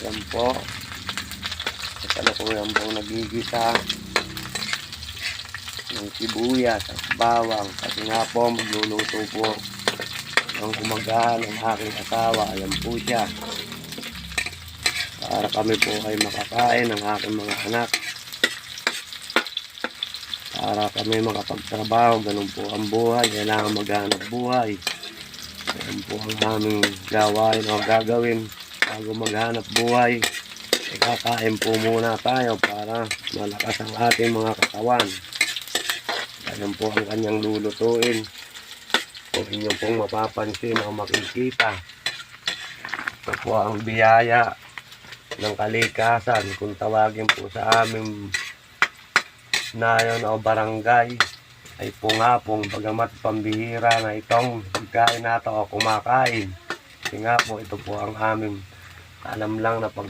Yan po. Kasalukuyan po nagigisa ng sibuyas at bawang. Kasi nga po magluluto po ng umagahan ng aking asawa. Ayan po siya. Para kami po ay makakain ng aking mga anak. Para kami makapagtrabaho. Ganun po ang buhay. Kailangan maghanap buhay. Ayan po ang aming gawain o gagawin bago maghanap buhay. Kakain po muna tayo para malakas ang ating mga katawan. Ayan po ang kanyang lulutuin. Kung inyo pong mapapansin o makikita, ito po ang biyaya ng kalikasan. Kung tawagin po sa aming nayon o barangay, ay pungapong bagamat pambihira na itong pagkain nato o kumakain. Kasi nga po ito po ang aming alam lang na pag